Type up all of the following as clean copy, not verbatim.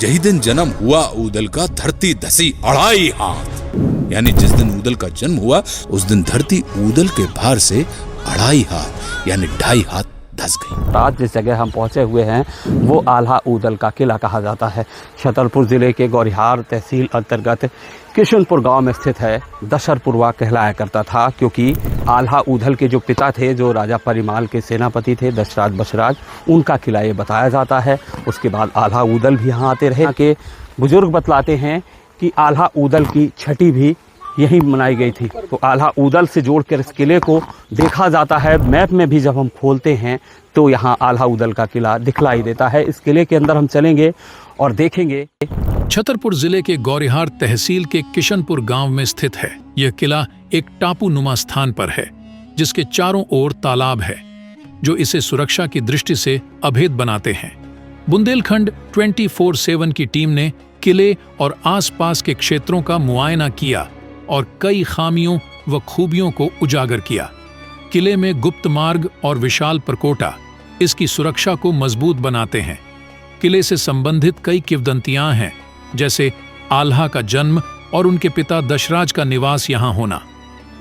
यही दिन जन्म हुआ ऊदल का धरती धसी 2.5 हाथ। यानी जिस दिन ऊदल का जन्म हुआ उस दिन धरती ऊदल के भार से 2.5 हाथ यानी 2.5 हाथ धस गई। आज जिस जगह हम पहुंचे हुए हैं वो आल्हा ऊदल का किला कहा जाता है। छतरपुर जिले के गौरिहार तहसील अंतर्गत किशनपुर गांव में स्थित है। दशरपुरवा कहलाया करता था क्योंकि आल्हा ऊदल के जो पिता थे, जो राजा परिमाल के सेनापति थे दशराज बशराज, उनका किला ये बताया जाता है। उसके बाद आल्हा ऊदल भी यहाँ आते रहे। के बुजुर्ग बतलाते हैं कि आल्हा ऊदल की छठी भी यही मनाई गई थी। तो आल्हा ऊदल से जोड़कर इस किले को देखा जाता है। मैप में भी जब हम खोलते हैं तो यहाँ आल्हा ऊदल का किला दिखलाई देता है। इस किले के अंदर हम चलेंगे और देखेंगे। छतरपुर जिले के गौरिहार तहसील के किशनपुर गांव में स्थित है। यह किला एक टापू नुमा स्थान पर है जिसके चारों ओर तालाब है जो इसे सुरक्षा की दृष्टि से अभेद बनाते हैं। बुंदेलखंड 24/7 की टीम ने किले और आसपास के क्षेत्रों का मुआयना किया और कई खामियों व खूबियों को उजागर किया। किले में गुप्त मार्ग और विशाल परकोटा इसकी सुरक्षा को मजबूत बनाते हैं। किले से संबंधित कई किंवदंतियां हैं, जैसे आल्हा का जन्म और उनके पिता दशराज का निवास यहाँ होना।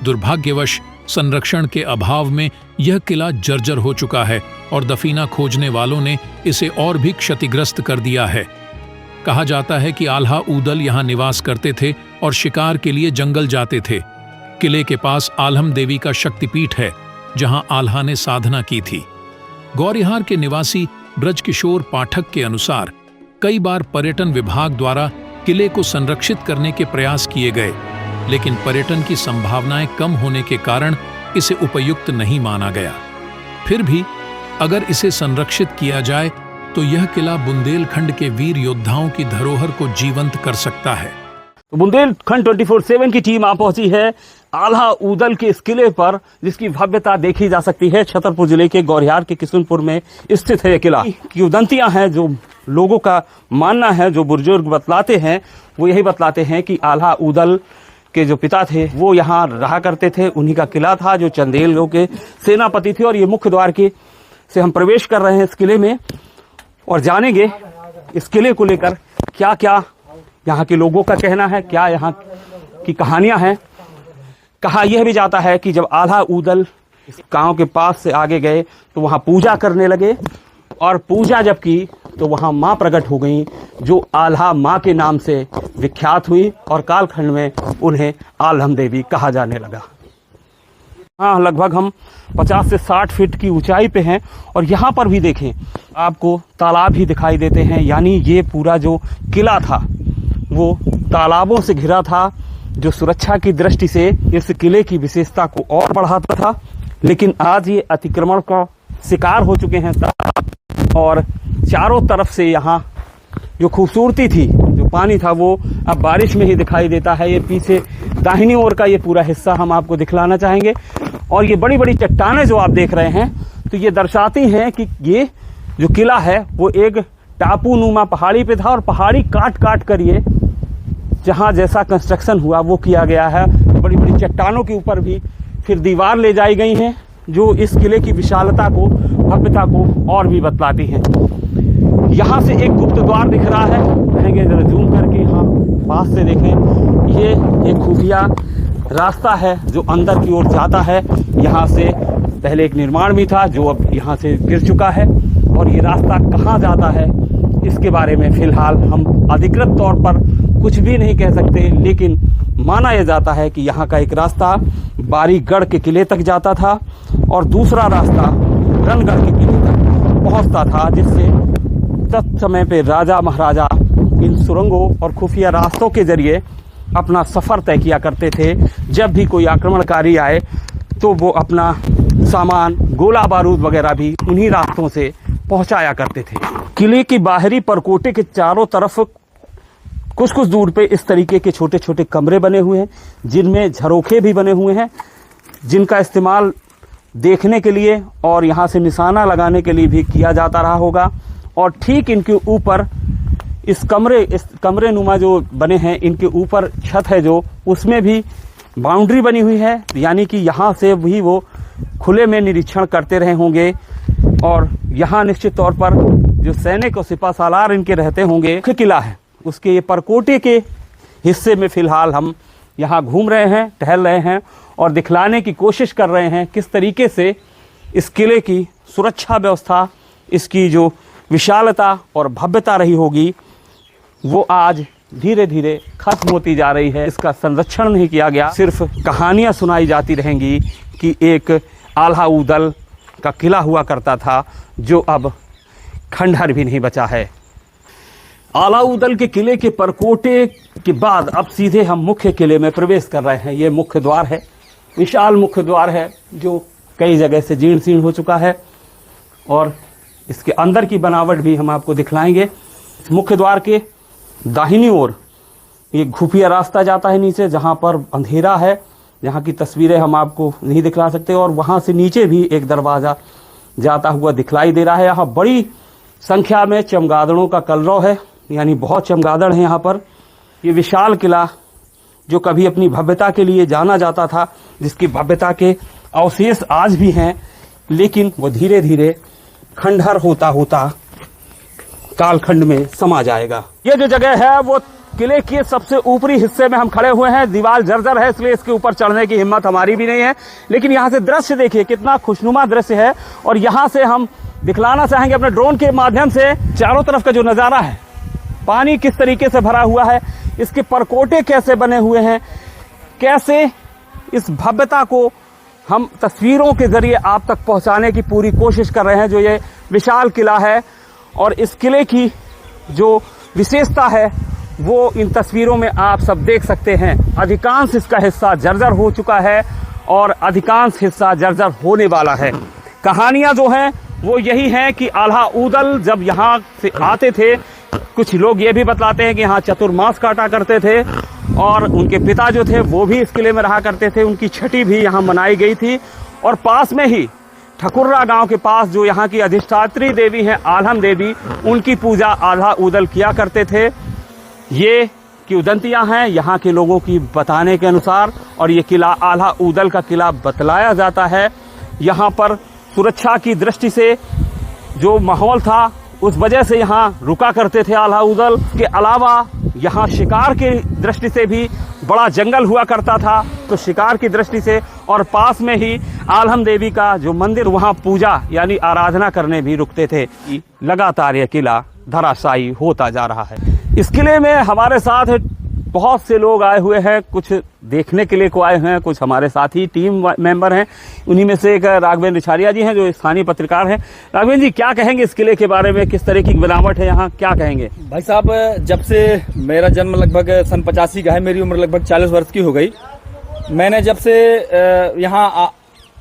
दुर्भाग्यवश संरक्षण के अभाव में यह किला जर्जर हो चुका है और दफीना खोजने वालों ने इसे और भी क्षतिग्रस्त कर दिया है। कहा जाता है कि आल्हा ऊदल यहाँ निवास करते थे और शिकार के लिए जंगल जाते थे। किले के पास आल्हम देवी का शक्तिपीठ है जहाँ आल्हा ने साधना की थी। गौरिहार के निवासी ब्रजकिशोर पाठक के अनुसार कई बार पर्यटन विभाग द्वारा किले को संरक्षित करने के प्रयास किए गए, लेकिन पर्यटन की संभावनाएं कम होने के कारण इसे उपयुक्त नहीं माना गया। फिर भी अगर इसे संरक्षित किया जाए तो यह किला बुंदेलखंड के वीर योद्धाओं की धरोहर को जीवंत कर सकता है। तो बुंदेलखंड 24/7 की टीम आ पहुंची है आल्हा ऊदल के इस किले पर, जिसकी भव्यता देखी जा सकती है। छतरपुर जिले के गौरिहार के किशनपुर में स्थित है यह किला। किंवदंतियां हैं, जो लोगों का मानना है, जो बुजुर्ग बतलाते हैं वो यही बतलाते हैं कि आल्हा ऊदल के जो पिता थे वो यहाँ रहा करते थे। उन्हीं का किला था, जो चंदेलों के सेनापति थे। और ये मुख्य द्वार के से हम प्रवेश कर रहे हैं इस किले में और जानेंगे इस किले को लेकर क्या क्या यहाँ के लोगों का कहना है, क्या यहाँ की कहानियां हैं। कहा यह भी जाता है कि जब आल्हा ऊदल इस गांव के पास से आगे गए तो वहां पूजा करने लगे और पूजा जब की तो वहां मां प्रकट हो गई, जो आल्हा मां के नाम से विख्यात हुई और कालखंड में उन्हें आल्हम देवी कहा जाने लगा। हाँ, लगभग हम 50 से 60 फीट की ऊंचाई पे हैं और यहाँ पर भी देखें आपको तालाब ही दिखाई देते हैं। यानी ये पूरा जो किला था वो तालाबों से घिरा था, जो सुरक्षा की दृष्टि से इस किले की विशेषता को और बढ़ाता था। लेकिन आज ये अतिक्रमण का शिकार हो चुके हैं और चारों तरफ से यहाँ जो खूबसूरती थी, जो पानी था, वो अब बारिश में ही दिखाई देता है। ये पीछे दाहिनी ओर का ये पूरा हिस्सा हम आपको दिखलाना चाहेंगे। और ये बड़ी बड़ी चट्टानें जो आप देख रहे हैं तो ये दर्शाती हैं कि ये जो किला है वो एक टापू नुमा पहाड़ी पे था और पहाड़ी काट काट कर ये जहाँ जैसा कंस्ट्रक्शन हुआ वो किया गया है। बड़ी बड़ी चट्टानों के ऊपर भी फिर दीवार ले जाई गई हैं, जो इस किले की विशालता को, भव्यता को और भी बतलाती हैं। यहाँ से एक गुप्त द्वार दिख रहा है, कहेंगे जरा जूम करके यहाँ पास से देखें। ये एक खुफिया रास्ता है जो अंदर की ओर जाता है। यहाँ से पहले एक निर्माण भी था जो अब यहाँ से गिर चुका है। और ये रास्ता कहाँ जाता है इसके बारे में फिलहाल हम अधिकृत तौर पर कुछ भी नहीं कह सकते, लेकिन माना यह जाता है कि यहाँ का एक रास्ता बारीगढ़ के किले तक जाता था और दूसरा रास्ता रणगढ़ के किले तक पहुँचता था, जिससे तत्समय पे राजा महाराजा इन सुरंगों और खुफिया रास्तों के जरिए अपना सफर तय किया करते थे। जब भी कोई आक्रमणकारी आए तो वो अपना सामान, गोला बारूद वगैरह भी उन्हीं रास्तों से पहुंचाया करते थे। किले की बाहरी परकोटे के चारों तरफ कुछ कुछ दूर पे इस तरीके के छोटे छोटे कमरे बने हुए हैं, जिनमें झरोखे भी बने हुए हैं, जिनका इस्तेमाल देखने के लिए और यहाँ से निशाना लगाने के लिए भी किया जाता रहा होगा। और ठीक इनके ऊपर इस कमरे नुमा जो बने हैं, इनके ऊपर छत है जो, उसमें भी बाउंड्री बनी हुई है। यानी कि यहाँ से भी वो खुले में निरीक्षण करते रहे होंगे। और यहाँ निश्चित तौर पर जो सैनिक और सिपासालार इनके रहते होंगे, मुख्य किला है, उसके ये परकोटे के हिस्से में फिलहाल हम यहाँ घूम रहे हैं, टहल रहे हैं और दिखलाने की कोशिश कर रहे हैं किस तरीके से इस किले की सुरक्षा व्यवस्था, इसकी जो विशालता और भव्यता रही होगी वो आज धीरे धीरे खत्म होती जा रही है। इसका संरक्षण नहीं किया गया, सिर्फ कहानियाँ सुनाई जाती रहेंगी कि एक आल्हा ऊदल का किला हुआ करता था जो अब खंडहर भी नहीं बचा है। आला ऊदल के किले के परकोटे के बाद अब सीधे हम मुख्य किले में प्रवेश कर रहे हैं। ये मुख्य द्वार है, विशाल मुख्य द्वार है जो कई जगह से जीर्ण शीर्ण हो चुका है और इसके अंदर की बनावट भी हम आपको दिखलाएंगे। मुख्य द्वार के दाहिनी ओर एक खुफिया रास्ता जाता है नीचे, जहां पर अंधेरा है, जहां की तस्वीरें हम आपको नहीं दिखला सकते, और वहां से नीचे भी एक दरवाज़ा जाता हुआ दिखलाई दे रहा है। यहाँ बड़ी संख्या में चमगादड़ों का कलरव है, यानी बहुत चमगादड़ हैं यहाँ पर। ये विशाल किला जो कभी अपनी भव्यता के लिए जाना जाता था, जिसकी भव्यता के अवशेष आज भी हैं, लेकिन वो धीरे धीरे खंडहर होता होता कालखंड में समा जाएगा। ये जो जगह है वो किले के सबसे ऊपरी हिस्से में हम खड़े हुए हैं। दीवार जर्जर है, इसलिए इसके ऊपर चढ़ने की हिम्मत हमारी भी नहीं है, लेकिन यहाँ से दृश्य देखिए, कितना खुशनुमा दृश्य है। और यहाँ से हम दिखलाना चाहेंगे अपने ड्रोन के माध्यम से चारों तरफ का जो नज़ारा है, पानी किस तरीके से भरा हुआ है, इसके परकोटे कैसे बने हुए हैं, कैसे इस भव्यता को हम तस्वीरों के जरिए आप तक पहुंचाने की पूरी कोशिश कर रहे हैं। जो ये विशाल किला है और इस किले की जो विशेषता है वो इन तस्वीरों में आप सब देख सकते हैं। अधिकांश इसका हिस्सा जर्जर हो चुका है और अधिकांश हिस्सा जर्जर होने वाला है। कहानियां जो हैं वो यही हैं कि आल्हा ऊदल जब यहाँ से आते थे, कुछ लोग ये भी बतलाते हैं कि यहाँ चतुर्मास काटा करते थे और उनके पिता जो थे वो भी इस किले में रहा करते थे। उनकी छठी भी यहाँ मनाई गई थी और पास में ही ठकुर्रा गांव के पास जो यहाँ की अधिष्ठात्री देवी हैं आल्हम देवी, उनकी पूजा आल्हा ऊदल किया करते थे। ये किंवदंतियां हैं यहाँ के लोगों की बताने के अनुसार, और ये किला आल्हा ऊदल का किला बतलाया जाता है। यहाँ पर सुरक्षा की दृष्टि से जो माहौल था उस वजह से यहाँ रुका करते थे आल्हा ऊदल। के अलावा यहाँ शिकार की दृष्टि से भी बड़ा जंगल हुआ करता था, तो शिकार की दृष्टि से, और पास में ही आल्हम देवी का जो मंदिर, वहाँ पूजा यानी आराधना करने भी रुकते थे। लगातार यह किला धराशायी होता जा रहा है। इस किले में हमारे साथ बहुत से लोग आए हुए हैं, कुछ देखने के लिए को आए हुए हैं, कुछ हमारे साथी टीम मेंबर हैं। उन्हीं में से एक राघवेंद्र रिछारिया जी हैं जो स्थानीय पत्रकार हैं। राघवेंद्र जी, क्या कहेंगे इस किले के बारे में, किस तरह की बनावट है यहाँ, क्या कहेंगे? भाई साहब, जब से मेरा जन्म लगभग सन 85 का है, मेरी उम्र लगभग 40 वर्ष की हो गई। मैंने जब से यहाँ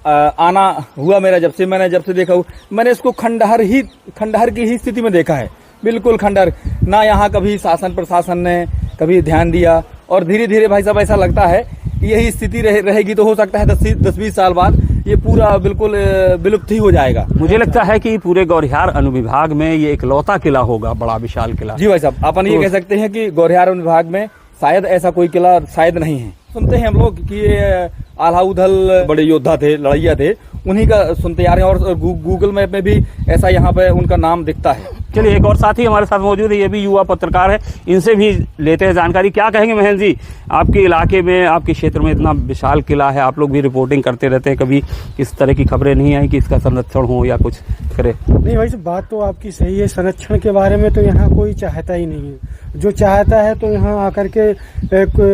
आना हुआ, मैंने जब से देखा, मैंने इसको खंडहर की ही स्थिति में देखा है। बिल्कुल खंडहर, ना यहाँ कभी शासन प्रशासन ने कभी ध्यान दिया, और धीरे धीरे भाई साहब ऐसा लगता है कि यही स्थिति रहेगी तो हो सकता है 10-20 साल बाद ये पूरा बिल्कुल विलुप्त ही हो जाएगा। मुझे लगता है कि पूरे गौरिहार अनुविभाग में ये इकलौता किला होगा, बड़ा विशाल किला। जी भाई साहब, अपन ये कह सकते हैं कि गौरिहार अनुविभाग में शायद ऐसा कोई किला शायद नहीं है। सुनते हैं हम लोग कि ये आल्हा ऊदल बड़े योद्धा थे, लड़ैया थे, उन्हीं का सुनते आ रहे हैं, और गूगल मैप में भी ऐसा यहाँ पे उनका नाम दिखता है। चलिए, एक और साथी हमारे साथ मौजूद है, ये भी युवा पत्रकार है, इनसे भी लेते हैं जानकारी। क्या कहेंगे महेंद्र जी, आपके इलाके में, आपके क्षेत्र में इतना विशाल किला है, आप लोग भी रिपोर्टिंग करते रहते हैं, कभी इस तरह की खबरें नहीं आई कि इसका संरक्षण हो या कुछ करे? नहीं भाई, बात तो आपकी सही है। संरक्षण के बारे में तो यहाँ कोई चाहता ही नहीं है। जो चाहता है तो यहाँ आकर के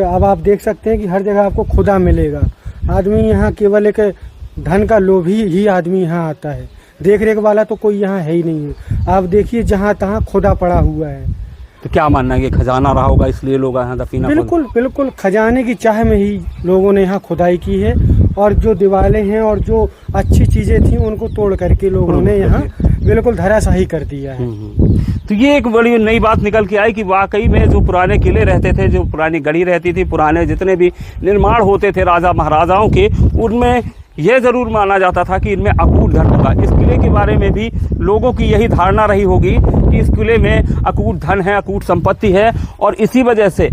अब आप देख सकते हैं कि हर जगह आपको खुदा मिलेगा। आदमी यहाँ केवल एक धन का लोभी ही आदमी यहाँ आता है, देख रेख वाला तो कोई यहाँ है ही नहीं है। आप देखिए जहाँ तहाँ खुदा पड़ा हुआ है। तो क्या मानना है कि खजाना रहा होगा इसलिए लोग यहाँ दफीना? बिल्कुल खजाने की चाह में ही लोगों ने यहाँ खुदाई की है, और जो दीवारें हैं और जो अच्छी चीजें थी उनको तोड़ करके लोगों ने यहाँ बिल्कुल धराशाही कर दिया है। तो ये एक बड़ी नई बात निकल के आई कि वाकई में जो पुराने किले रहते थे, जो पुरानी गढ़ी रहती थी, पुराने जितने भी निर्माण होते थे राजा महाराजाओं के, उनमें यह जरूर माना जाता था कि इनमें अकूट धन होगा। इस किले के बारे में भी लोगों की यही धारणा रही होगी कि इस किले में अकूट धन है, अकूट संपत्ति है, और इसी वजह से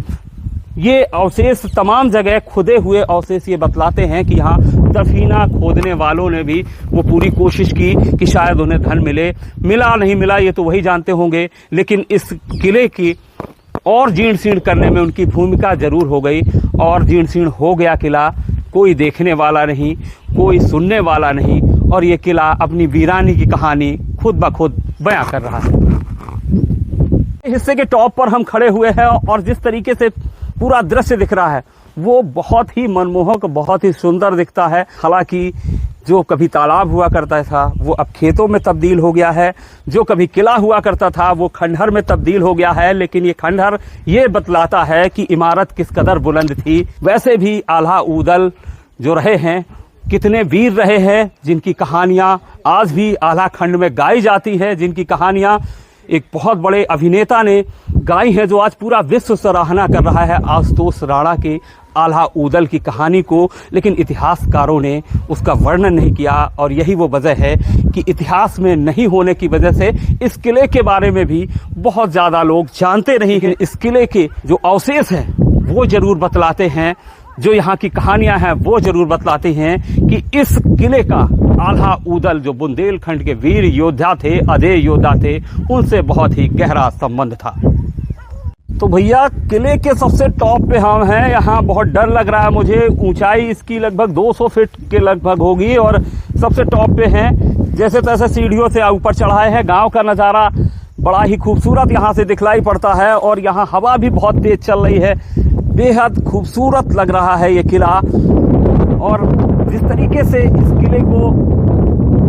ये अवशेष तमाम जगह खुदे हुए अवशेष ये बतलाते हैं कि यहाँ दफीना खोदने वालों ने भी वो पूरी कोशिश की कि शायद उन्हें धन मिले। मिला नहीं मिला ये तो वही जानते होंगे, लेकिन इस किले की और जीर्ण शीर्ण करने में उनकी भूमिका जरूर हो गई और जीर्ण शीर्ण हो गया किला। कोई देखने वाला नहीं, कोई सुनने वाला नहीं, और ये किला अपनी वीरानी की कहानी खुद ब खुद बयां कर रहा है। हिस्से के टॉप पर हम खड़े हुए हैं और जिस तरीके से पूरा दृश्य दिख रहा है वो बहुत ही मनमोहक, बहुत ही सुंदर दिखता है। हालांकि जो कभी तालाब हुआ करता था वो अब खेतों में तब्दील हो गया है, जो कभी किला हुआ करता था वो खंडहर में तब्दील हो गया है, लेकिन ये खंडहर ये बतलाता है कि इमारत किस कदर बुलंद थी। वैसे भी आल्हा ऊदल जो रहे हैं, कितने वीर रहे हैं, जिनकी कहानियां आज भी आल्हा खंड में गाई जाती है, जिनकी कहानियां एक बहुत बड़े अभिनेता ने गाई है, जो आज पूरा विश्व सराहना कर रहा है आशुतोष राणा के आल्हा ऊदल की कहानी को। लेकिन इतिहासकारों ने उसका वर्णन नहीं किया और यही वो वजह है कि इतिहास में नहीं होने की वजह से इस किले के बारे में भी बहुत ज़्यादा लोग जानते नहीं हैं। इस किले के जो अवशेष हैं वो जरूर बतलाते हैं, जो यहाँ की कहानियां हैं वो जरूर बतलाती हैं कि इस किले का आल्हा ऊदल जो बुंदेलखंड के वीर योद्धा थे, अधेय योद्धा थे, उनसे बहुत ही गहरा संबंध था। तो भैया किले के सबसे टॉप पे हम हैं। यहाँ बहुत डर लग रहा है मुझे। ऊंचाई इसकी लगभग 200 फीट के लगभग होगी और सबसे टॉप पे हैं। जैसे तैसे सीढ़ियों से ऊपर चढ़ाए हैं। गांव का नज़ारा बड़ा ही खूबसूरत यहाँ से दिखलाई पड़ता है और यहाँ हवा भी बहुत तेज चल रही है। बेहद खूबसूरत लग रहा है ये किला। और जिस तरीके से इस किले को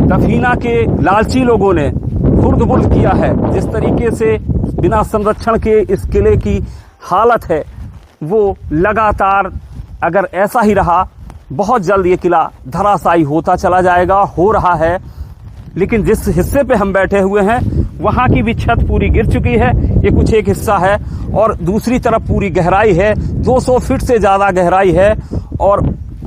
दफीना के लालची लोगों ने खुर्द-बुर्द किया है, जिस तरीके से बिना संरक्षण के इस किले की हालत है, वो लगातार अगर ऐसा ही रहा बहुत जल्द ये किला धराशायी होता चला जाएगा, हो रहा है। लेकिन जिस हिस्से पे हम बैठे हुए हैं वहाँ की भी छत पूरी गिर चुकी है। ये कुछ एक हिस्सा है और दूसरी तरफ पूरी गहराई है, 200 फीट से ज़्यादा गहराई है और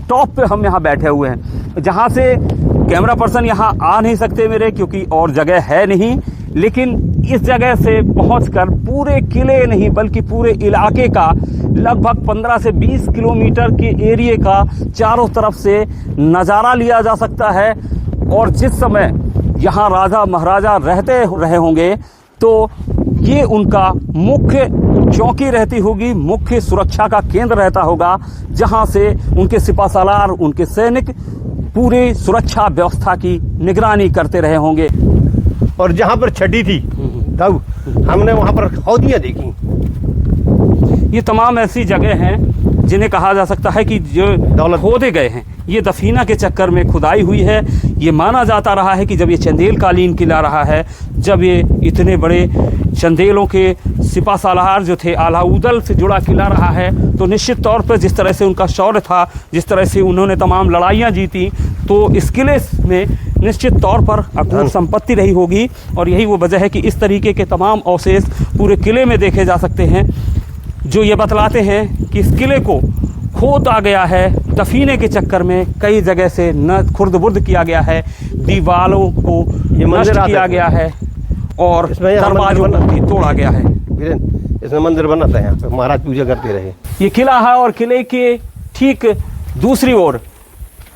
टॉप पे हम यहाँ बैठे हुए हैं, जहाँ से कैमरा पर्सन यहाँ आ नहीं सकते मेरे, क्योंकि और जगह है नहीं। लेकिन इस जगह से पहुंचकर पूरे किले नहीं बल्कि पूरे इलाके का लगभग 15 से 20 किलोमीटर के एरिया का चारों तरफ से नज़ारा लिया जा सकता है। और जिस समय यहाँ राजा महाराजा रहते रहे होंगे तो ये उनका मुख्य चौकी रहती होगी, मुख्य सुरक्षा का केंद्र रहता होगा, जहाँ से उनके सिपाहसालार, उनके सैनिक पूरी सुरक्षा व्यवस्था की निगरानी करते रहे होंगे। और जहाँ पर छड़ी थी तब हमने वहाँ पर हौदियाँ देखी। ये तमाम ऐसी जगह हैं जिन्हें कहा जा सकता है कि जो खोदे गए हैं, ये दफीना के चक्कर में खुदाई हुई है। ये माना जाता रहा है कि जब ये चंदेल कालीन किला रहा है, जब ये इतने बड़े चंदेलों के सिपा सालार जो थे, आल्हा ऊदल से जुड़ा किला रहा है, तो निश्चित तौर पर जिस तरह से उनका शौर्य था, जिस तरह से उन्होंने तमाम लड़ाइयाँ जीती, तो इस किले में निश्चित तौर पर अकूत संपत्ति रही होगी। और यही वो वजह है कि इस तरीके के तमाम अवशेष पूरे किले में देखे जा सकते हैं, जो ये बतलाते हैं कि इस किले को खोदा गया है दफीने के चक्कर में, कई जगह से न खुर्द-बुर्द किया गया है, दीवारों को नष्ट किया गया है और दरवाजों को भी तोड़ा गया है। इसमें मंदिर बना था, यहाँ पे महाराज पूजा करते रहे। ये किला है और किले के ठीक दूसरी ओर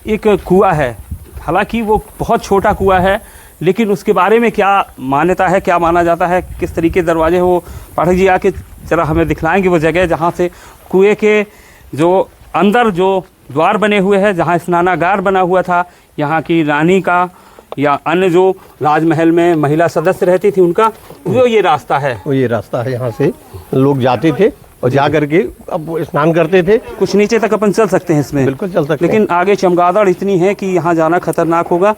एक कुआं है। हालांकि वो बहुत छोटा कुआं है, लेकिन उसके बारे में क्या मान्यता है, क्या माना जाता है, किस तरीके दरवाजे हो, पाठक जी आके जरा हमें दिखलाएंगे वो जगह जहाँ से कुएं के जो अंदर जो द्वार बने हुए हैं, जहाँ स्नानागार बना हुआ था, यहाँ की रानी का या अन्य जो राजमहल में महिला सदस्य रहती थी उनका, वो ये रास्ता है। वो ये रास्ता है, यहाँ से लोग जाते थे और जा करके अब स्नान करते थे। कुछ नीचे तक अपन चल सकते हैं इसमें, बिल्कुल चल सकते हैं, लेकिन आगे चमगादड़ इतनी है कि यहाँ जाना खतरनाक होगा।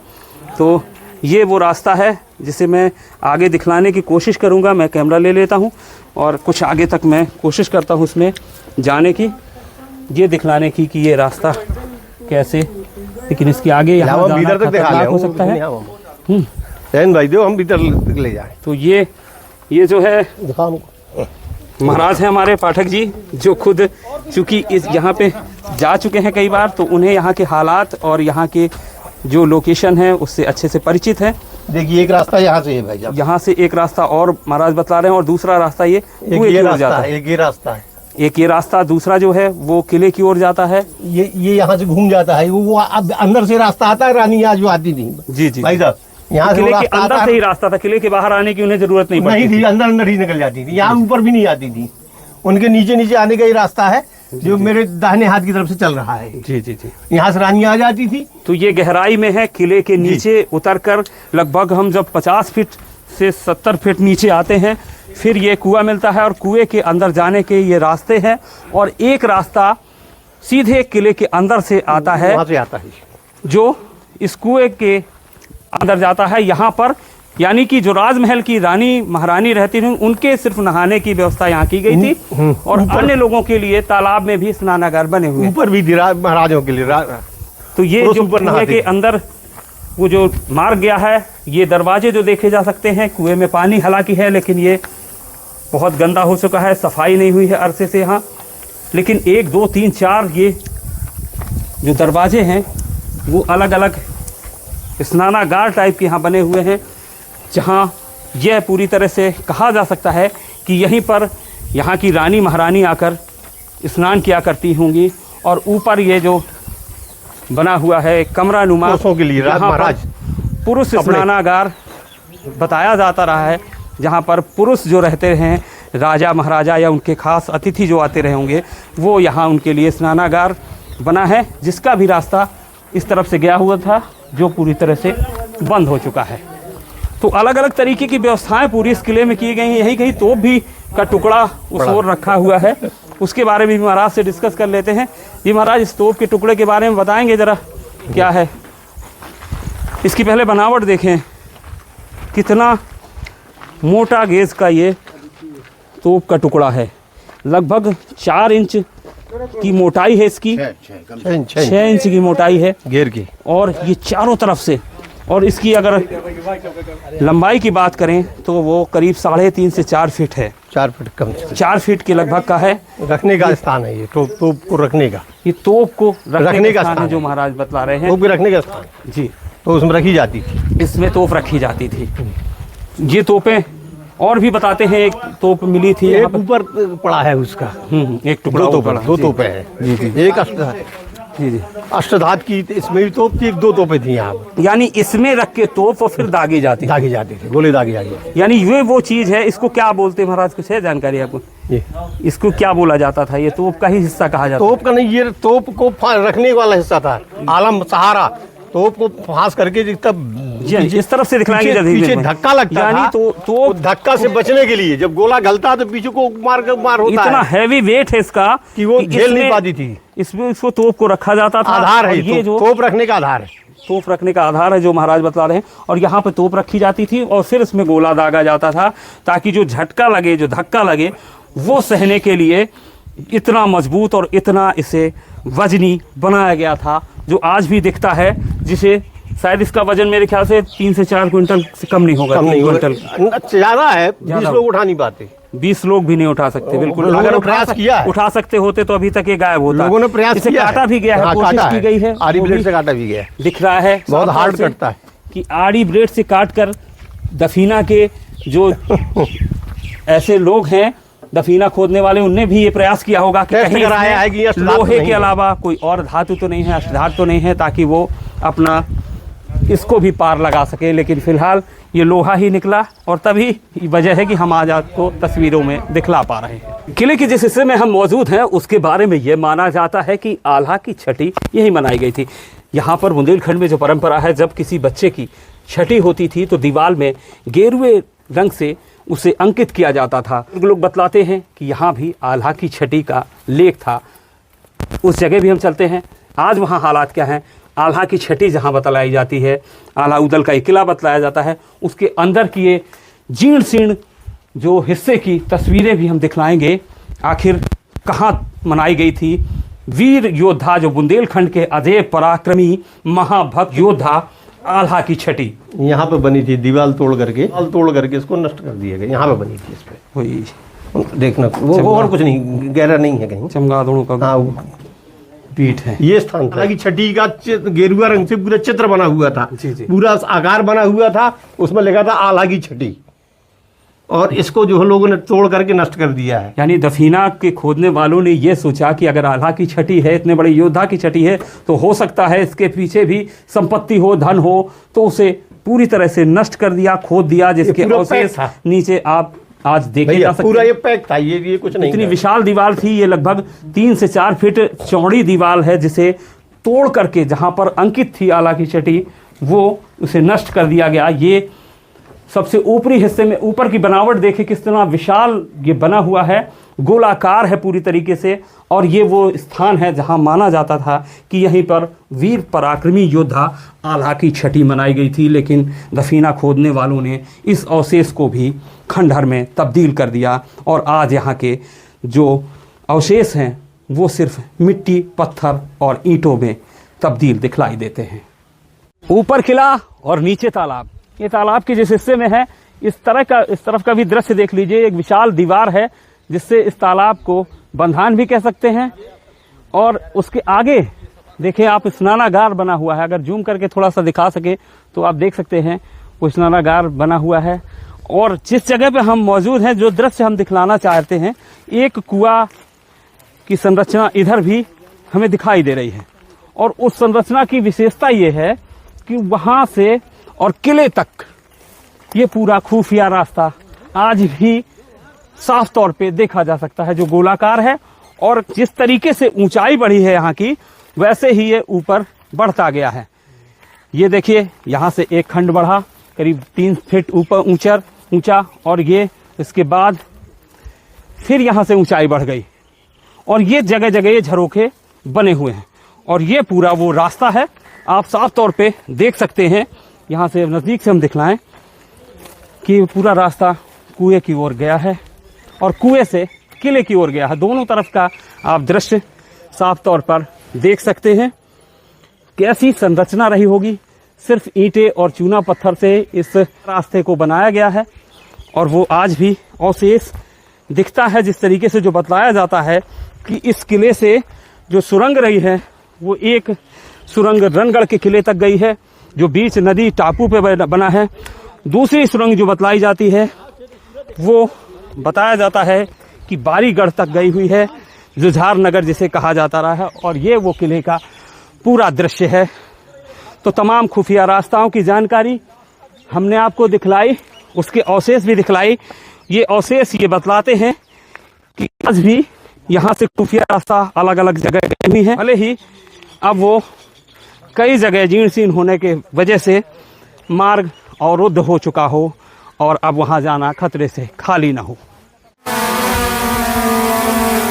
तो ये वो रास्ता है जिसे मैं आगे दिखलाने की कोशिश करूँगा। मैं कैमरा ले लेता हूँ और कुछ आगे तक मैं कोशिश करता हूँ उसमें जाने की, ये दिखलाने की कि ये रास्ता कैसे, लेकिन इसके आगे यहाँ जाना खतरनाक हो सकता है। भाई दो हम भीतर ले जाए। तो ये जो है महाराज हैं हमारे पाठक जी, जो खुद चूँकि इस यहाँ पे जा चुके हैं कई बार, तो उन्हें यहाँ के हालात और यहाँ के जो लोकेशन है उससे अच्छे से परिचित है। देखिए एक रास्ता यहाँ से है भाई, यहाँ से एक रास्ता और महाराज बतला रहे हैं और दूसरा रास्ता ये एक ये रास्ता है, एक ये रास्ता, दूसरा जो है वो किले की ओर जाता है। ये यहाँ से घूम जाता है, वो अब अंदर से रास्ता आता है, रानी आज जो आती थी। जी जी भाई साहब, यहाँ से किले के रास्ता अंदर आता से ही रास्ता था, किले के बाहर आने की उन्हें जरूरत नहीं नहीं पड़ती थी, अंदर अंदर ही निकल जाती थी, यहाँ ऊपर भी नहीं आती थी। उनके नीचे नीचे आने का ही रास्ता है जो मेरे दाहिने हाथ की तरफ से चल रहा है। जी जी जी। यहाँ से रानी आ जाती थी। तो ये गहराई में है, किले के नीचे उतरकर लगभग हम जब 50 फीट से 70 फीट नीचे आते हैं, फिर ये कुआं मिलता है और कुएं के अंदर जाने के ये रास्ते हैं। और एक रास्ता सीधे किले के अंदर से आता है, वहाँ से आता है जो इस कुएं के अंदर जाता है। यहाँ पर यानी कि जो राजमहल की रानी महारानी रहती थी, उनके सिर्फ नहाने की व्यवस्था यहाँ की गई थी और अन्य लोगों के लिए तालाब में भी स्नानागार बने हुए हैं। ऊपर भी थी महाराजों के लिए। तो ये पुरुष जो ऊपर कुएं नहाते के थे। अंदर वो जो मार्ग गया है, ये दरवाजे जो देखे जा सकते हैं, कुएं में पानी हालांकि है लेकिन ये बहुत गंदा हो चुका है, सफाई नहीं हुई है अरसे से यहाँ। लेकिन 1 2 3 4 ये जो दरवाजे हैं वो अलग अलग स्नानागार टाइप के यहाँ बने हुए हैं, जहाँ यह पूरी तरह से कहा जा सकता है कि यहीं पर यहाँ की रानी महारानी आकर स्नान किया करती होंगी। और ऊपर ये जो बना हुआ है कमरा नुमा, पुरुषों के लिए यहाँ पर महाराज पुरुष स्नानागार बताया जाता रहा है, जहाँ पर पुरुष जो रहते हैं, राजा महाराजा या उनके खास अतिथि जो आते रहे होंगे, वो यहाँ उनके लिए स्नानागार बना है, जिसका भी रास्ता इस तरफ से गया हुआ था, जो पूरी तरह से बंद हो चुका है। तो अलग अलग तरीके की व्यवस्थाएं पूरी इस किले में की गई हैं। यही कहीं तोप भी का टुकड़ा उस ओर रखा हुआ है, उसके बारे में भी महाराज से डिस्कस कर लेते हैं। जी महाराज, इस तोप के टुकड़े के बारे में बताएंगे ज़रा, क्या है इसकी पहले बनावट देखें, कितना मोटा गेज का ये तोप का टुकड़ा है। लगभग 4 इंच की मोटाई है इसकी, 6 इंच की मोटाई है घेर की, और ये चारों तरफ से। और इसकी अगर लंबाई की बात करें तो वो करीब 3.5 से 4 फीट है, 4 फीट कम से 4 फीट के लगभग का है। रखने का स्थान है ये, तोप को रखने का, ये तोप को रखने का स्थान है है। जो महाराज बतला रहे हैं। तोप के रखने का स्थान जी, तो उसमें रखी जाती थी। इसमें तोप रखी जाती थी। ये तोपें और भी बताते हैं, एक तोप मिली थी यहाँ एक पर। ऊपर पड़ा है उसका, एक टुकड़ा दो तोपें हैं। जी जी एक जी जी। अष्टधात की, इसमें भी तोप थी, 2 तोपें थी यहाँ पर। यानी इसमें रख के तोप और फिर दागी जाती थी। दागी जाती थी, गोले दागी जाती थी। यानी ये वो चीज है, इसको क्या बोलते हैं महाराज, कुछ है जानकारी आपको? ये इसको क्या बोला जाता था? ये तोप का ही हिस्सा कहा जाता तोप का नहीं, ये तोप को रखने वाला हिस्सा था, आलम सहारा। तोप को फांस करके तब जी, इस तरफ से दिखलाएंगे जल्दी पीछे में। धक्का लगता यानी था, तो धक्का से बचने के लिए जब गोला गलता तो पीछे को मार होता इतना है हैवी वेट है इसका कि वो झेल नहीं इसमें- पाती थी। इसमें इसको तोप को रखा जाता था। आधार और है ये जो तोप रखने का आधार है। तोप रखने का आधार है जो महाराज बता रहे हैं। और यहाँ पे तोप रखी जाती थी और फिर इसमें गोला दागा जाता था, ताकि जो झटका लगे, जो धक्का लगे, वो सहने के लिए इतना मजबूत और इतना इसे वजनी बनाया गया था, जो आज भी दिखता है। जिसे शायद इसका वजन मेरे ख्याल से 3 से 4 क्विंटल से कम नहीं होगा। कम नहीं 3 क्विंटल ज्यादा है, 20 लोग उठा नहीं पाते। 20 लोग भी नहीं उठा सकते। बिल्कुल, लोगों अगर ने प्रयास किया है। उठा सकते होते तो अभी तक ये गायब होता। लोगों ने प्रयास इसे किया काटा है। भी गया है, हाँ, कोशिश काटा की गई है, आरी वो ब्लेड भी से काटा भी गया है। दिख रहा है बहुत साफ हार्ड तौर से कटता है कि आड़ी ब्लेड से काट कर दफीना के जो ऐसे लोग हैं, दफीना खोदने वाले, उनने भी ये प्रयास किया होगा कि टेस्ट कहीं कराया है कि ये इसमें अष्टधातु लोहे नहीं के है। अलावा कोई और धातु तो नहीं है, अष्टधातु तो नहीं है, ताकि वो अपना इसको भी पार लगा सके। लेकिन फिलहाल ये लोहा ही निकला और तभी वजह है कि हम आज आपको तस्वीरों में दिखला पा रहे हैं। किले के जिस हिस्से में हम मौजूद हैं उसके बारे में यह माना जाता है कि आल्हा की छठी यही मनाई गई थी। यहाँ पर बुंदेलखंड में जो परंपरा है, जब किसी बच्चे की छठी होती थी तो दीवार में गेरुए रंग से उसे अंकित किया जाता था। लोग बतलाते हैं कि यहाँ भी आल्हा की छठी का लेख था। उस जगह भी हम चलते हैं। आज वहाँ हालात क्या हैं, आल्हा की छठी जहाँ बतलाई जाती है, आल्हा उदल का एक किला बतलाया जाता है, उसके अंदर की ये जीर्ण शीर्ण जो हिस्से की तस्वीरें भी हम दिखलाएंगे। आखिर कहाँ मनाई गई थी? वीर योद्धा जो बुंदेलखंड के अजय पराक्रमी महाभक्त योद्धा आल्हा की छठी यहाँ पे बनी थी, दीवार तोड़ करके इसको नष्ट कर दिया गया। यहाँ पे बनी थी, इस पे वही देखना, वो और कुछ नहीं, गहरा नहीं है कहीं। चमगादड़ों का हाँ, पीठ है। ये स्थान था कि छठी का गेरुआ रंग से पूरा चित्र बना हुआ था, जी, जी। पूरा आकार बना हुआ था, उसमें लिखा था आल्हा की छठी। और इसको जो है लोगों ने तोड़ करके नष्ट कर दिया है। यानी दफीना के खोदने वालों ने ये सोचा कि अगर आल्हा की छटी है, इतने बड़े योद्धा की छटी है, तो हो सकता है इसके पीछे भी संपत्ति हो, धन हो, तो उसे पूरी तरह से नष्ट कर दिया, खोद दिया, जिसके अवशेष नीचे आप आज देखे जा सकते पूरा ये पैक था, ये कुछ नहीं। इतनी विशाल दीवार थी, ये लगभग 3 से 4 फीट चौड़ी दीवार है, जिसे तोड़ करके जहां पर अंकित थी आला की छटी, वो उसे नष्ट कर दिया गया। ये सबसे ऊपरी हिस्से में ऊपर की बनावट देखे किस तरह विशाल ये बना हुआ है, गोलाकार है पूरी तरीके से, और ये वो स्थान है जहां माना जाता था कि यहीं पर वीर पराक्रमी योद्धा आल्हा की छटी मनाई गई थी। लेकिन दफीना खोदने वालों ने इस अवशेष को भी खंडहर में तब्दील कर दिया, और आज यहाँ के जो अवशेष हैं वो सिर्फ मिट्टी, पत्थर और ईंटों में तब्दील दिखलाई देते हैं। ऊपर किला और नीचे तालाब। ये तालाब के जिस हिस्से में है, इस तरफ का भी दृश्य देख लीजिए। एक विशाल दीवार है जिससे इस तालाब को बंधान भी कह सकते हैं, और उसके आगे देखिए आप स्नानागार बना हुआ है। अगर जूम करके थोड़ा सा दिखा सके तो आप देख सकते हैं वो स्नानागार बना हुआ है। और जिस जगह पे हम मौजूद हैं, जो दृश्य हम दिखलाना चाहते हैं, एक कुआं की संरचना इधर भी हमें दिखाई दे रही है। और उस संरचना की विशेषता ये है कि वहां से और किले तक ये पूरा खुफिया रास्ता आज भी साफ तौर पे देखा जा सकता है, जो गोलाकार है। और जिस तरीके से ऊंचाई बढ़ी है यहाँ की, वैसे ही ये ऊपर बढ़ता गया है। ये देखिए यहाँ से एक खंड बढ़ा करीब 3 फीट ऊपर ऊंचा, और ये इसके बाद फिर यहाँ से ऊंचाई बढ़ गई, और ये जगह जगह ये झरोखे बने हुए हैं। और ये पूरा वो रास्ता है, आप साफ तौर पे देख सकते हैं। यहाँ से नज़दीक से हम दिखलाएं कि पूरा रास्ता कुएं की ओर गया है, और कुएं से किले की ओर गया है। दोनों तरफ का आप दृश्य साफ तौर पर देख सकते हैं। कैसी संरचना रही होगी। सिर्फ ईंटें और चूना पत्थर से इस रास्ते को बनाया गया है, और वो आज भी अवशेष दिखता है। जिस तरीके से जो बतलाया जाता है कि इस किले से जो सुरंग रही है, वो एक सुरंग रणगढ़ के किले तक गई है, जो बीच नदी टापू पे बना है। दूसरी सुरंग जो बतलाई जाती है, वो बताया जाता है कि बारीगढ़ तक गई हुई है, जुझार नगर जिसे कहा जाता रहा है। और ये वो किले का पूरा दृश्य है। तो तमाम खुफिया रास्ताओं की जानकारी हमने आपको दिखलाई, उसके अवशेष भी दिखलाई। ये अवशेष ये बतलाते हैं कि आज भी यहाँ से खुफिया रास्ता अलग अलग जगह भी है, भले ही अब वो कई जगह जीर्ण शीर्ण होने के वजह से मार्ग अवरुद्ध हो चुका हो, और अब वहां जाना खतरे से खाली ना हो।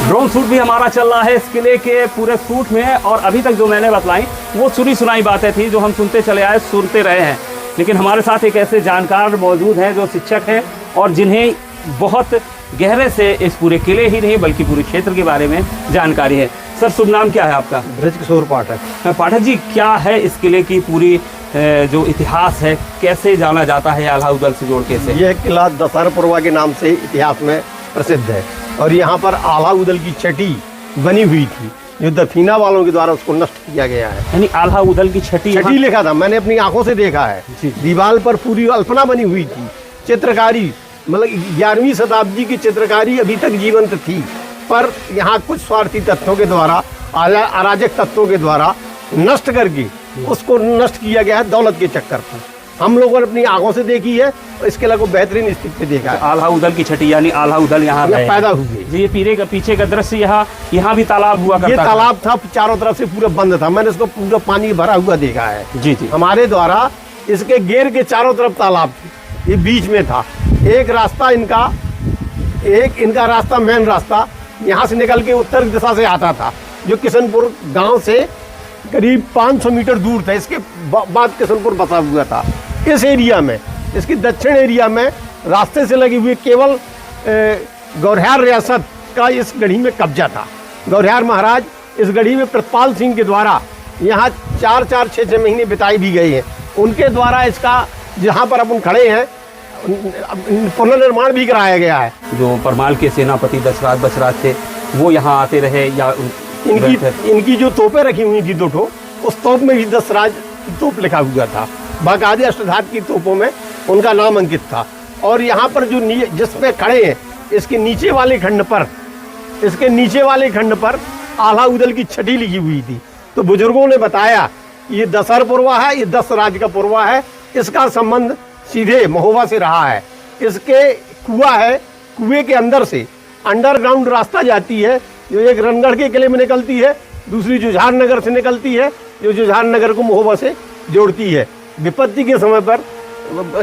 ड्रोन शूट भी हमारा चल रहा है इस किले के पूरे शूट में, और अभी तक जो मैंने बतलाई वो सुनी सुनाई बातें थी, जो हम सुनते चले आए, सुनते रहे हैं। लेकिन हमारे साथ एक ऐसे जानकार मौजूद हैं जो शिक्षक हैं, और जिन्हें बहुत गहरे से इस पूरे किले ही नहीं बल्कि पूरे क्षेत्र के बारे में जानकारी है। सर, शुभ नाम क्या है आपका? ब्रजकिशोर पाठक। पाठक जी, क्या है इस किले की पूरी जो इतिहास है, कैसे जाना जाता है आल्हा उदल से जोड़ के से? यह किला दशहरपुरवा के नाम से इतिहास में प्रसिद्ध है, और यहाँ पर आल्हा उदल की छटी बनी हुई थी, जो दफीना वालों के द्वारा उसको नष्ट किया गया है। यानी आल्हा उदल की छटी लिखा था, मैंने अपनी आंखों से देखा है। दीवार पर पूरी अल्पना बनी हुई थी, चित्रकारी, मतलब 11वीं शताब्दी की चित्रकारी अभी तक जीवंत थी। पर यहाँ कुछ स्वार्थी तत्वों के द्वारा, अराजक तत्वों के द्वारा नष्ट करके उसको नष्ट किया गया है दौलत के चक्कर पर। हम लोगों ने अपनी आंखों से देखी है, और इसके अलावा बेहतरीन स्थिति पे देखा है। आल्हा उदल की छटी यानी आल्हा उदल यहाँ पैदा हुई। ये पीछे का दृश्य यहाँ भी तालाब हुआ करता ये तालाब था, चारों तरफ से पूरा बंद था। मैंने इसको पूरा पानी भरा हुआ देखा है। जी जी। हमारे द्वारा इसके घेर के चारों तरफ तालाब थे, ये बीच में था। एक रास्ता इनका रास्ता, मेन रास्ता यहाँ से निकल के उत्तर दिशा से आता था, जो किशनपुर गांव से करीब 500 मीटर दूर था। इसके बाद किशनपुर बसा हुआ था। इस एरिया में, इसकी दक्षिण एरिया में रास्ते से लगी हुई केवल गौरहार रियासत का इस गढ़ी में कब्जा था। गौरहार महाराज इस गढ़ी में प्रतपाल सिंह के द्वारा यहाँ 4-6 महीने बिताए भी गए हैं। उनके द्वारा इसका, जहाँ पर अपन खड़े हैं, पुनर्निर्माण भी कराया गया है। जो परमाल के सेनापति दशराज बसराज थे, वो यहाँ आते रहे, या इनकी जो तोपें रखी हुई थी 2 ठो, उस तोप में भी दशराज तोप लिखा हुआ था। बाकायदे अष्टधातु की तोपों में उनका नाम अंकित था। और यहाँ पर जो जिस पे खड़े हैं इसके नीचे वाले खंड पर आल्हा उदल की छठी लिखी हुई थी। तो बुजुर्गों ने बताया ये दशहर पुरवा है, ये 10 राज का पुरवा है, इसका संबंध सीधे महोबा से रहा है। इसके कुआं है, कुएं के अंदर से अंडरग्राउंड रास्ता जाती है, जो एक रणगढ़ के किले में निकलती है, दूसरी जुझार नगर से निकलती है, जो जुझार नगर को महोबा से जोड़ती है। विपत्ति के समय पर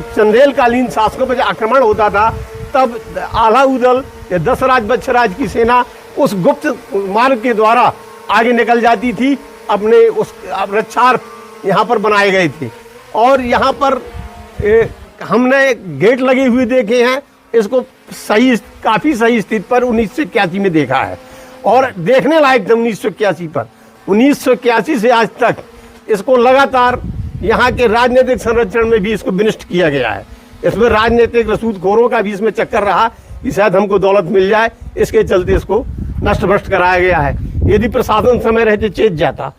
चंदेलकालीन शासकों पर जब आक्रमण होता था तब आल्हा उदल या 10 राज बच्छराज की सेना उस गुप्त मार्ग के द्वारा आगे निकल जाती थी। अपने उस रक्षार्थ यहाँ पर बनाए गए थे और यहाँ पर हमने गेट लगे हुए देखे हैं। इसको काफी सही स्थिति पर 1981 में देखा है और देखने लायक था 1981 पर। 1981 से आज तक इसको लगातार यहाँ के राजनीतिक संरक्षण में भी इसको विनिष्ट किया गया है। इसमें राजनीतिक रसूदखोरों का भी इसमें चक्कर रहा कि शायद हमको दौलत मिल जाए, इसके चलते इसको नष्ट भ्रष्ट कराया गया है। यदि प्रशासन समय रहते चेत जाता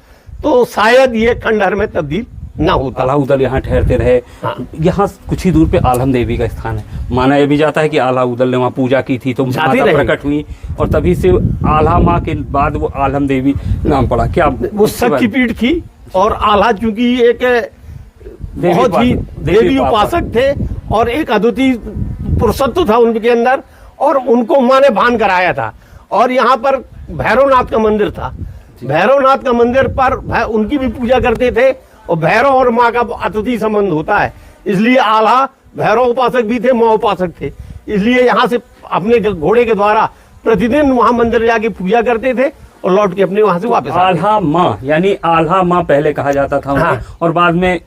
तो शायद ये खंडहर में तब्दील ना होता। आल्हा उदल यहाँ ठहरते रहे। हाँ। यहाँ कुछ ही दूर पे आलम देवी का स्थान है। माना यह भी जाता है कि आल्हा उदल ने वहाँ पूजा की थी तो माता प्रकट हुई और तभी से आल्हा माँ के बाद वो आलम देवी नाम पड़ा। क्या वो शक्ति पीठ थी और आल्हा चूंकि एक बहुत ही देवी उपासक थे और एक अद्वितीय पुरुषत्व था उनके अंदर और उनको माँ ने भान कराया था। और यहाँ पर भैरवनाथ का मंदिर था। भैरवनाथ का मंदिर पर उनकी भी पूजा करते थे और भैरव और माँ का अद्वितीय संबंध होता है, इसलिए आल्हा भैरव उपासक भी थे, माँ उपासक थे। इसलिए यहाँ से अपने घोड़े के द्वारा प्रतिदिन वहाँ मंदिर जाके पूजा करते थे और लौट के अपने वहाँ से वापस आल्हा माँ, यानी आल्हा माँ पहले कहा जाता था। हाँ। और बाद में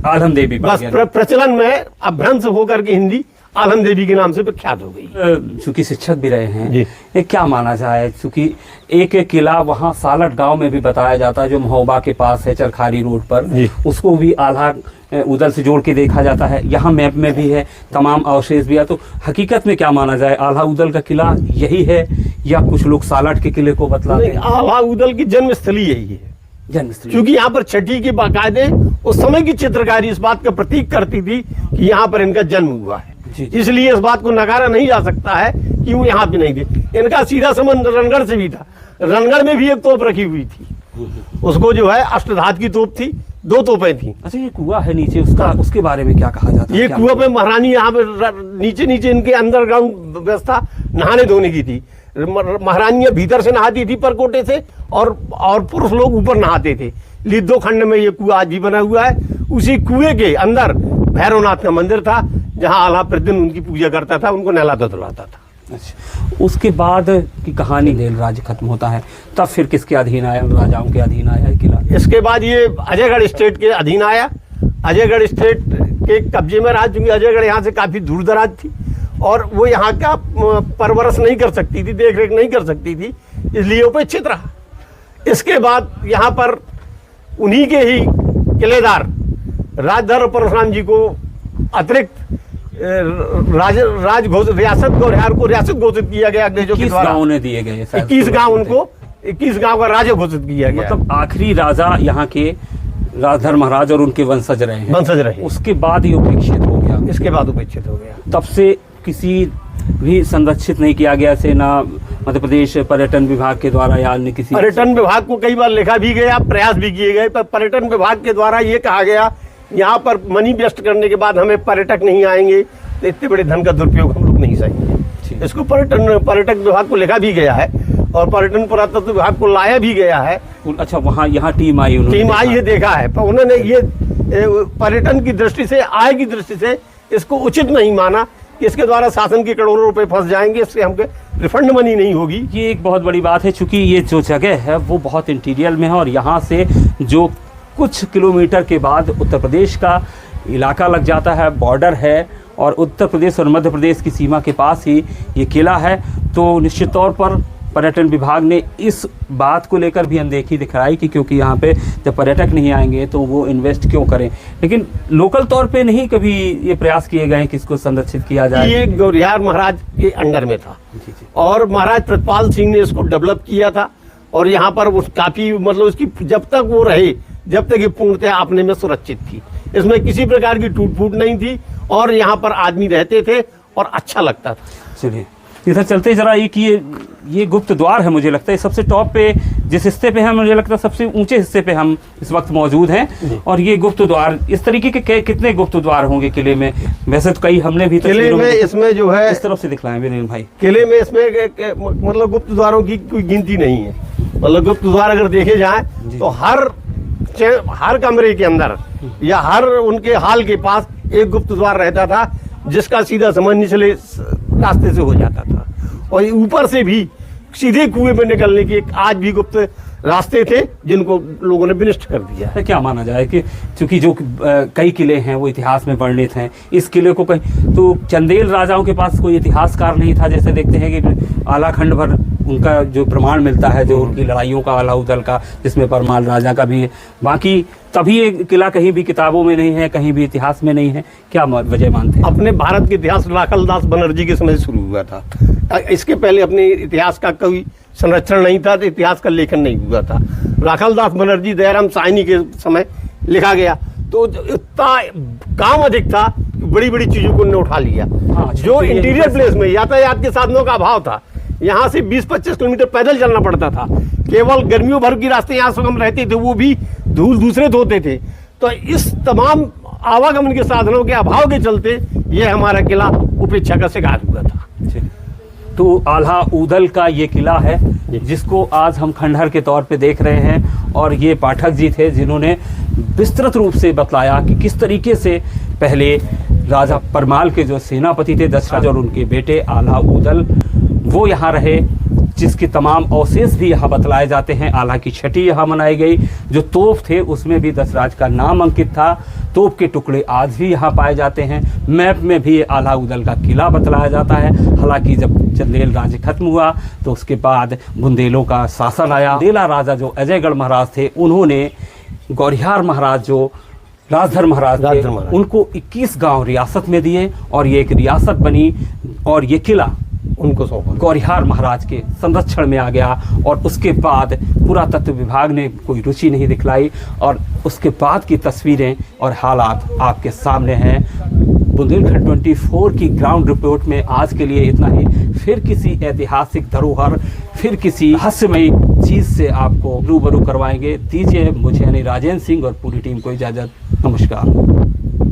आलम देवी बस प्रचलन में अभ्रंश होकर के हिंदी आलम देवी के नाम से प्रख्यात हो गई। चूंकि शिक्षक भी रहे हैं, जी। ये क्या माना जाए, चूंकि एक किला वहाँ सालट गांव में भी बताया जाता है जो महोबा के पास है, चरखारी रोड पर, जी। उसको भी आल्हा उदल से जोड़ के देखा जाता है। यहाँ मैप में भी है, तमाम अवशेष भी है। तो हकीकत में क्या माना जाए, आल्हा उदल का किला यही है या कुछ लोग सालट के किले को बतलाते हैं? आल्हा उदल की जन्मस्थली यही है, जन्मस्थली। क्योंकि यहाँ पर छठी के बाकायदे उस समय की चित्रकारी इस बात का प्रतीक करती थी कि यहाँ पर इनका जन्म हुआ है। इसलिए इस बात को नकारा नहीं जा सकता है कि वो यहाँ पे नहीं थे। इनका सीधा संबंध रणगढ़ से भी था। रणगढ़ में भी एक तोप रखी हुई थी, उसको जो है अष्टधात की तोप थी, 2 तोपें थी। अच्छा, ये कुआं है नीचे, उसका उसके बारे में क्या कहा जाता है? ये कुआं पे महारानी यहाँ पे नीचे इनके अंडरग्राउंड व्यवस्था नहाने धोने की थी। महारानियां भीतर से नहाती थी परकोटे से और पुरुष लोग ऊपर नहाते थे। लिद्धो खंड में ये कुआं आज भी बना हुआ है। उसी कुएं के अंदर भैरवनाथ का मंदिर था जहां आल्हा प्रतिदिन उनकी पूजा करता था, उनको नहलाता धुलाता था। अच्छा, उसके बाद की कहानी रेल राज्य खत्म होता है, तब फिर किसके अधीन आया? राजाओं के अधीन आया ये किला? इसके बाद ये अजयगढ़ स्टेट के अधीन आया। अजयगढ़ स्टेट के कब्जे में रहा, क्योंकि अजयगढ़ यहाँ से काफी दूर दराज थी और वो यहाँ का परवरस नहीं कर सकती थी, देख रेख नहीं कर सकती थी, इसलिए उपेक्षित रहा। इसके बाद यहाँ पर उन्हीं के ही किलेदार राजधर परशुराम जी को अतिरिक्त रियासत घोषित किया गया अंग्रेजों के द्वारा। गाँव ने दिए गए 21 गांव उनको 21 गांव का राजा घोषित किया गया। मतलब आखिरी राजा यहाँ के राजधर महाराज और उनके वंशज रहे हैं। वंशज रहे। उसके बाद ये उपेक्षित हो गया। इसके बाद उपेक्षित हो गया। तब से किसी भी संरक्षित नहीं किया गया से, ना मध्य प्रदेश पर्यटन विभाग के द्वारा या अन्य किसी? पर्यटन विभाग को कई बार लिखा भी गया, प्रयास भी किए गए, पर पर्यटन विभाग के द्वारा ये कहा गया यहाँ पर मनी व्यस्त करने के बाद हमें पर्यटक नहीं आएंगे तो इतने बड़े धन का दुरुपयोग हम लोग नहीं सहेंगे। इसको पर्यटक विभाग को लिखा भी गया है और पर्यटन पुरातत्व विभाग को लाया भी गया है। अच्छा, वहाँ यहाँ टीम आई ये देखा है, पर उन्होंने ये पर्यटन की दृष्टि से, आय की दृष्टि से इसको उचित नहीं माना कि इसके द्वारा शासन के करोड़ों रुपए फंस जाएंगे, इससे हमको रिफंड मनी नहीं होगी। ये एक बहुत बड़ी बात है, चूंकि ये जो जगह है वो बहुत इंटीरियर में है और यहाँ से जो कुछ किलोमीटर के बाद उत्तर प्रदेश का इलाका लग जाता है, बॉर्डर है और उत्तर प्रदेश और मध्य प्रदेश की सीमा के पास ही ये किला है। तो निश्चित तौर पर पर्यटन विभाग ने इस बात को लेकर भी अनदेखी दिखाई कि क्योंकि यहाँ पे जब पर्यटक नहीं आएंगे तो वो इन्वेस्ट क्यों करें। लेकिन लोकल तौर पे नहीं कभी ये प्रयास किए गए कि इसको संरक्षित किया जाए। ये गौरिहार महाराज के अंडर में था और महाराज प्रतपाल सिंह ने इसको डेवलप किया था और यहाँ पर काफी मतलब उसकी जब तक वो रहे, जब तक ये पूर्णतः अपने में सुरक्षित थी, इसमें किसी प्रकार की टूट फूट नहीं थी और यहाँ पर आदमी रहते थे और अच्छा लगता था। चलिए इधर चलते जरा, एक ये गुप्त द्वार है, मुझे लगता है सबसे टॉप पे जिस हिस्से पे हम, मुझे लगता है सबसे ऊंचे हिस्से पे हम इस वक्त मौजूद हैं। और ये गुप्त द्वार, इस तरीके के कितने गुप्त द्वार होंगे किले में? वैसे तो कई हमने भी किले में इसमें जो है इस तरफ से दिखलाएं वीरेंद्र भाई। किले में इसमें मतलब गुप्त द्वारों की कोई गिनती नहीं है। मतलब गुप्त द्वार अगर देखे जाए तो हर कमरे के अंदर या हर उनके हाल के पास एक गुप्त द्वार रहता था, जिसका सीधा संबंध निचले रास्ते से हो जाता था। और ऊपर से भी सीधे कुएं में निकलने के आज भी गुप्त रास्ते थे, जिनको लोगों ने विनष्ट कर दिया है। क्या माना जाए कि चूंकि जो कई किले हैं वो इतिहास में वर्णित हैं, इस किले को कहीं तो चंदेल राजाओं के पास कोई इतिहासकार नहीं था, जैसे देखते हैं कि आला खंड भर उनका जो प्रमाण मिलता है जो उनकी लड़ाइयों का, आला उदल का, जिसमें परमाल राजा का भी है। बाकी तभी ये किला कहीं भी किताबों में नहीं है, कहीं भी इतिहास में नहीं है। क्या वजह मानते हैं? अपने भारत के इतिहास राखलदास बनर्जी के समय शुरू हुआ था। इसके पहले अपने इतिहास का कोई संरक्षण नहीं था, तो इतिहास का लेखन नहीं हुआ था। राखलदास बनर्जी दयाराम साहनी के समय लिखा गया, तो इतना काम अधिक था कि बड़ी बड़ी चीजों को उन्होंने उठा लिया। जो इंटीरियर प्लेस में यातायात के साधनों का अभाव था, यहाँ से 20-25 किलोमीटर पैदल चलना पड़ता था। केवल गर्मियों भर की रास्ते यहाँ सुगम रहते थे, वो भी धूल दूसरे धोते थे। तो इस तमाम आवागमन के साधनों के अभाव के चलते ये हमारा किला उपेक्षा का शिकार हुआ था। तो आल्हा ऊदल का ये किला है जिसको आज हम खंडहर के तौर पे देख रहे हैं। और ये पाठक जी थे जिन्होंने विस्तृत रूप से बतलाया कि किस तरीके से पहले राजा परमाल के जो सेनापति थे दशराज और उनके बेटे आल्हा ऊदल वो यहाँ रहे, जिसके तमाम अवशेष भी यहाँ बतलाए जाते हैं। आल्हा की छठी यहाँ मनाई गई। जो तोप थे उसमें भी दशराज का नाम अंकित था। तोप के टुकड़े आज भी यहाँ पाए जाते हैं। मैप में भी आल्हा ऊदल का किला बतलाया जाता है। हालांकि जब चंदेल राज्य खत्म हुआ तो उसके बाद बुंदेलों का शासन आया। बुंदेला राजा जो अजयगढ़ महाराज थे, उन्होंने गौरिहार महाराज जो राजधर महाराज थे, उनको 21 गांव रियासत में दिए और ये एक रियासत बनी और ये किला उनको सौंपा। गौरिहार महाराज के संरक्षण में आ गया। और उसके बाद पुरातत्व विभाग ने कोई रुचि नहीं दिखलाई और उसके बाद की तस्वीरें और हालात आपके सामने हैं। बुंदेलखंड 24 की ग्राउंड रिपोर्ट में आज के लिए इतना ही। फिर किसी ऐतिहासिक धरोहर, फिर किसी रहस्यमयी चीज से आपको रूबरू करवाएंगे। दीजिए मुझे यानी राजेंद्र सिंह और पूरी टीम को इजाजत। नमस्कार।